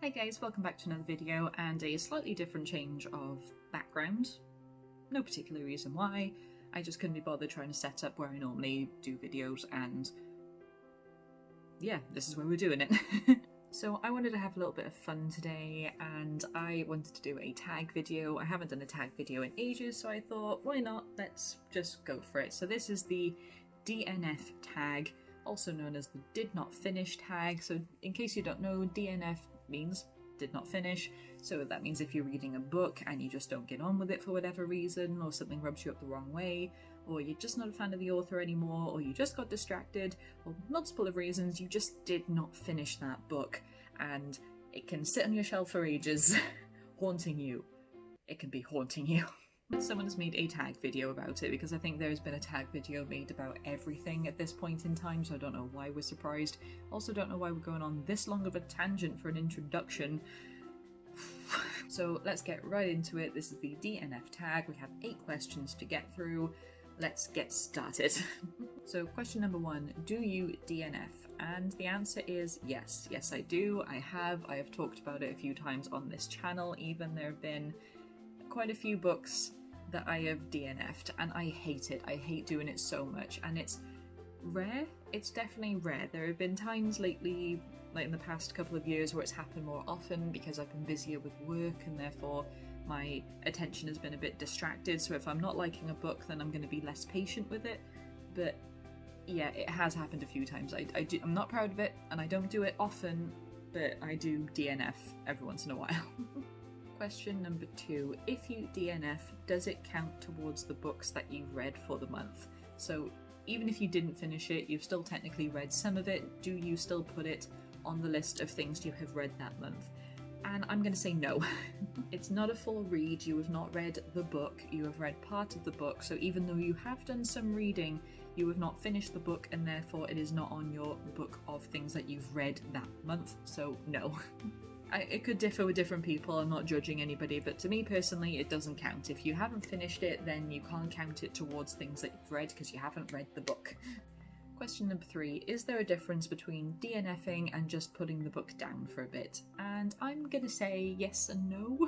Hey guys, welcome back to another video and a slightly different change of background. No particular reason why, I just couldn't be bothered trying to set up where I normally do videos and yeah, this is where we're doing it. So I wanted to have a little bit of fun today and I wanted to do a tag video. I haven't done a tag video in ages, so I thought, why not? Let's just go for it. So this is the DNF tag, also known as the did not finish tag. So in case you don't know, DNF means did not finish. So that means if you're reading a book and you just don't get on with it for whatever reason, or something rubs you up the wrong way, or you're just not a fan of the author anymore, or you just got distracted, or multiple of reasons, you just did not finish that book and it can sit on your shelf for ages, haunting you. It can be haunting you. Someone has made a tag video about it because I think there's been a tag video made about everything at this point in time, so I don't know why we're surprised. Also don't know why we're going on this long of a tangent for an introduction. So let's get right into it. This is the DNF tag. We have 8 questions to get through. Let's get started. So question number 1, do you DNF? And the answer is yes. Yes, I do. I have talked about it a few times on this channel even. There have been quite a few books that I have DNF'd and I hate it. I hate doing it so much, and it's rare. It's definitely rare. There have been times lately, like in the past couple of years, where it's happened more often because I've been busier with work and therefore my attention has been a bit distracted. So if I'm not liking a book, then I'm going to be less patient with it. But yeah, it has happened a few times. I'm not proud of it and I don't do it often, but I do DNF every once in a while. Question number 2, if you DNF, does it count towards the books that you've read for the month? So even if you didn't finish it, you've still technically read some of it. Do you still put it on the list of things you have read that month? And I'm going to say no. It's not a full read. You have not read the book. You have read part of the book. So even though you have done some reading, you have not finished the book, and therefore it is not on your book of things that you've read that month. So no. It could differ with different people, I'm not judging anybody, but to me personally it doesn't count. If you haven't finished it, then you can't count it towards things that you've read because you haven't read the book. Question number 3, is there a difference between DNFing and just putting the book down for a bit? And I'm gonna say yes and no.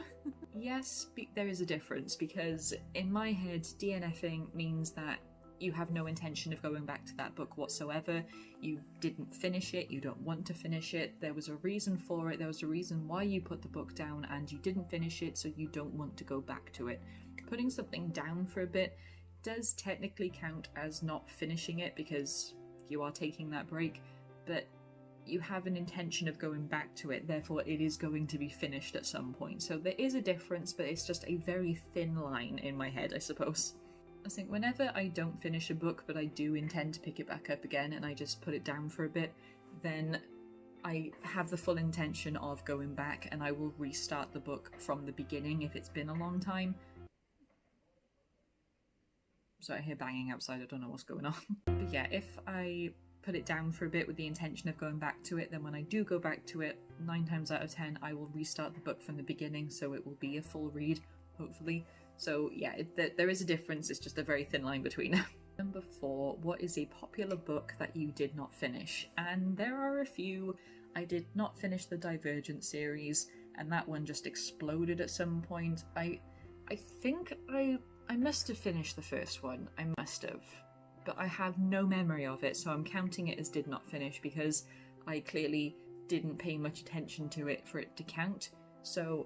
Yes, there is a difference, because in my head DNFing means that you have no intention of going back to that book whatsoever. You didn't finish it, you don't want to finish it, there was a reason for it, there was a reason why you put the book down and you didn't finish it, so you don't want to go back to it. Putting something down for a bit does technically count as not finishing it because you are taking that break, but you have an intention of going back to it, therefore it is going to be finished at some point. So there is a difference, but it's just a very thin line in my head, I suppose. I think whenever I don't finish a book but I do intend to pick it back up again and I just put it down for a bit, then I have the full intention of going back and I will restart the book from the beginning if it's been a long time. So I hear banging outside, I don't know what's going on. But yeah, if I put it down for a bit with the intention of going back to it, then when I do go back to it, 9 times out of 10 I will restart the book from the beginning, so it will be a full read, hopefully. So yeah, there is a difference, it's just a very thin line between. Number 4, what is a popular book that you did not finish? And there are a few. I did not finish the Divergent series, and that one just exploded at some point. I think I must have finished the first one, I must have. But I have no memory of it, so I'm counting it as did not finish because I clearly didn't pay much attention to it for it to count. So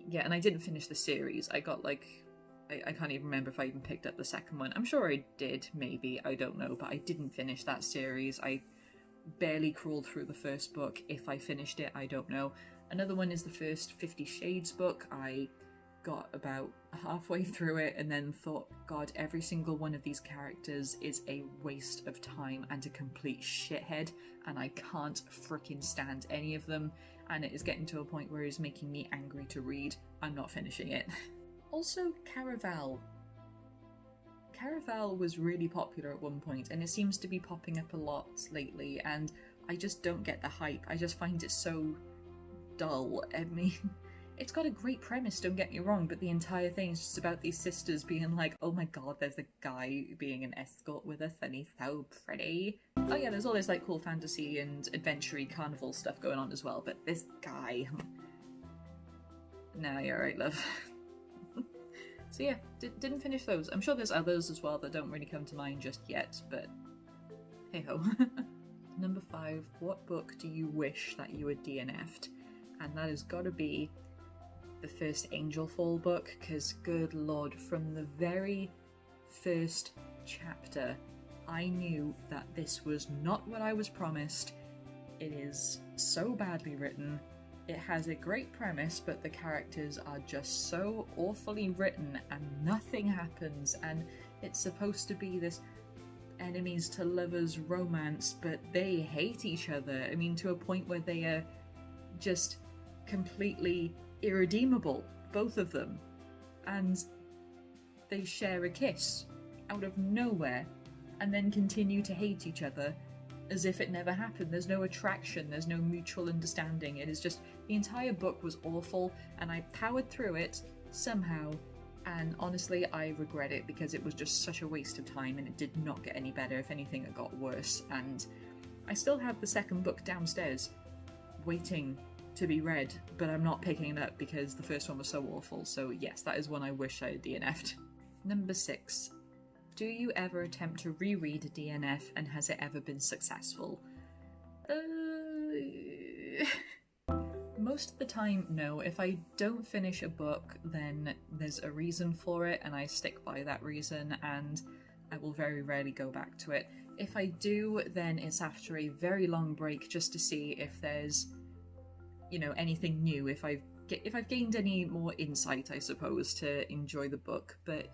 yeah, and I didn't finish the series. I got like, I can't even remember if I even picked up the second one. I'm sure I did, maybe, I don't know, but I didn't finish that series. I barely crawled through the first book. If I finished it, I don't know. Another one is the first 50 Shades book. I got about halfway through it and then thought, God, every single one of these characters is a waste of time and a complete shithead, and I can't fricking stand any of them, and it is getting to a point where it's making me angry to read. I'm not finishing it. Also, Caraval. Caraval was really popular at one point, and it seems to be popping up a lot lately, and I just don't get the hype. I just find it so dull. I mean, it's got a great premise, don't get me wrong, but the entire thing is just about these sisters being like, oh my god, there's a guy being an escort with us and he's so pretty. Oh yeah, there's all this like cool fantasy and adventure-y carnival stuff going on as well, but this guy, Nah, you're right, love. So yeah, didn't finish those. I'm sure there's others as well that don't really come to mind just yet, but hey ho. Number 5, what book do you wish that you had DNF'd? And that has got to be the first Angel Fall book, because good lord, from the very first chapter, I knew that this was not what I was promised. It is so badly written. It has a great premise, but the characters are just so awfully written and nothing happens, and it's supposed to be this enemies to lovers romance, but they hate each other. I mean, to a point where they are just completely irredeemable, both of them. And they share a kiss out of nowhere and then continue to hate each other as if it never happened. There's no attraction, there's no mutual understanding. It is just, the entire book was awful, and I powered through it somehow, and honestly I regret it because it was just such a waste of time and it did not get any better. If anything, it got worse, and I still have the second book downstairs waiting to be read, but I'm not picking it up because the first one was so awful. So yes, that is one I wish I had DNF'd. Number 6. Do you ever attempt to reread a DNF, and has it ever been successful? Most of the time, no. If I don't finish a book, then there's a reason for it, and I stick by that reason, and I will very rarely go back to it. If I do, then it's after a very long break, just to see if there's, you know, anything new, if I've gained any more insight, I suppose, to enjoy the book. But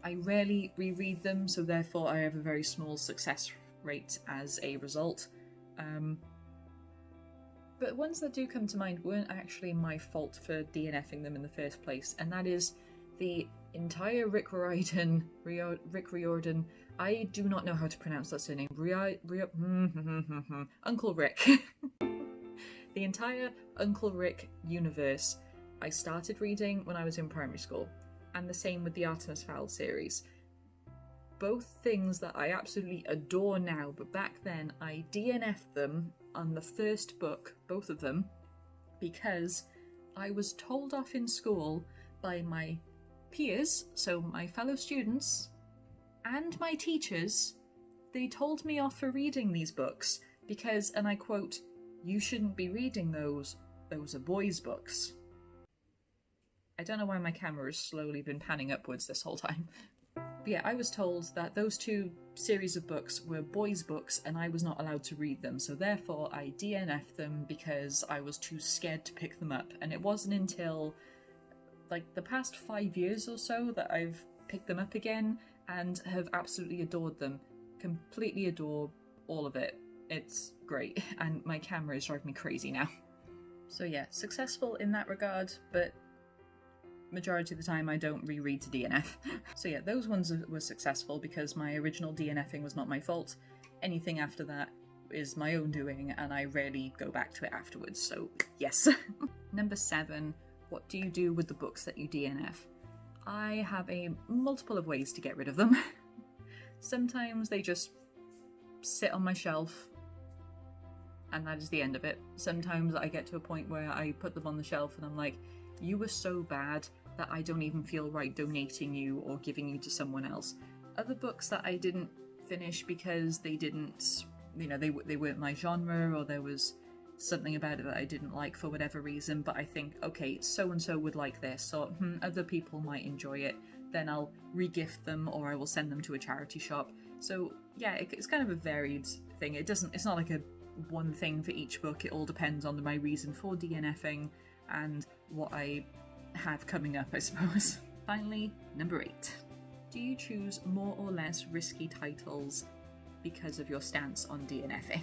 I rarely reread them, so therefore I have a very small success rate as a result. But ones that do come to mind weren't actually my fault for DNFing them in the first place, and that is the entire Rick Riordan, I do not know how to pronounce that surname, Uncle Rick. The entire Uncle Rick universe I started reading when I was in primary school, and the same with the Artemis Fowl series. Both things that I absolutely adore now, but back then I DNF'd them on the first book, both of them, because I was told off in school by my peers, so my fellow students, and my teachers. They told me off for reading these books because, and I quote, "You shouldn't be reading those are boys' books." I don't know why my camera has slowly been panning upwards this whole time. But yeah, I was told that those two series of books were boys' books and I was not allowed to read them, so therefore I DNF'd them because I was too scared to pick them up. And it wasn't until like the past 5 years or so that I've picked them up again and have absolutely adored them. Completely adore all of it. It's great, and my camera is driving me crazy now. So yeah, successful in that regard, but majority of the time I don't reread to DNF. So yeah, those ones were successful because my original DNFing was not my fault. Anything after that is my own doing, and I rarely go back to it afterwards, so yes. Number 7, what do you do with the books that you DNF? I have a multiple of ways to get rid of them. Sometimes they just sit on my shelf, and that is the end of it. Sometimes I get to a point where I put them on the shelf and I'm like, you were so bad that I don't even feel right donating you or giving you to someone else. Other books that I didn't finish because they didn't, you know, they weren't my genre, or there was something about it that I didn't like for whatever reason, but I think, okay, so-and-so would like this, or other people might enjoy it, then I'll re-gift them, or I will send them to a charity shop. So yeah, it's kind of a varied thing. It's not like a one thing for each book. It all depends on my reason for DNFing and what I have coming up, I suppose. Finally, number 8. Do you choose more or less risky titles because of your stance on DNFing?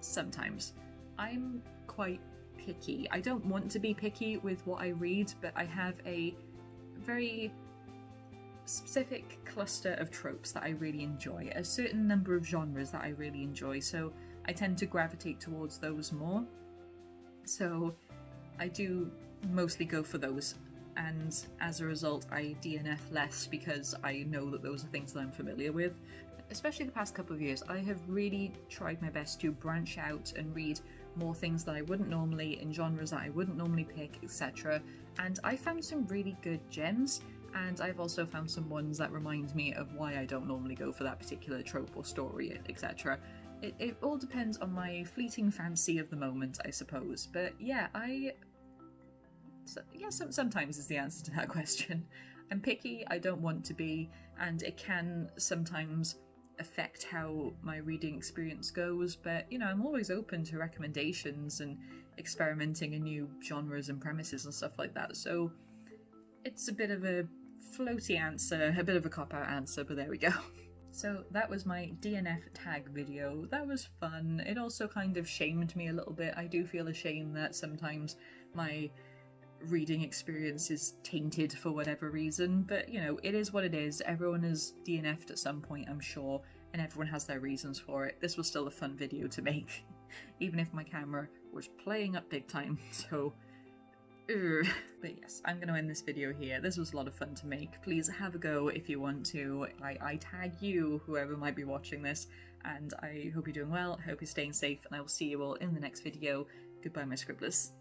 Sometimes. I'm quite picky. I don't want to be picky with what I read, but I have a very specific cluster of tropes that I really enjoy, a certain number of genres that I really enjoy, so I tend to gravitate towards those more. So I do mostly go for those, and as a result I DNF less because I know that those are things that I'm familiar with. Especially the past couple of years, I have really tried my best to branch out and read more things that I wouldn't normally, in genres that I wouldn't normally pick, etc. And I found some really good gems, and I've also found some ones that remind me of why I don't normally go for that particular trope or story, etc. It all depends on my fleeting fancy of the moment, I suppose. But yeah, sometimes is the answer to that question. I'm picky, I don't want to be, and it can sometimes affect how my reading experience goes, but you know, I'm always open to recommendations and experimenting in new genres and premises and stuff like that, so it's a bit of a floaty answer, a bit of a cop-out answer, but there we go. So that was my DNF Tag video. That was fun. It also kind of shamed me a little bit. I do feel ashamed that sometimes my reading experience is tainted for whatever reason, but you know, it is what it is. Everyone has DNF'd at some point, I'm sure, and everyone has their reasons for it. This was still a fun video to make, even if my camera was playing up big time, so but yes, I'm going to end this video here. This was a lot of fun to make. Please have a go if you want to. I tag you, whoever might be watching this, and I hope you're doing well, I hope you're staying safe, and I will see you all in the next video. Goodbye, my scribblers.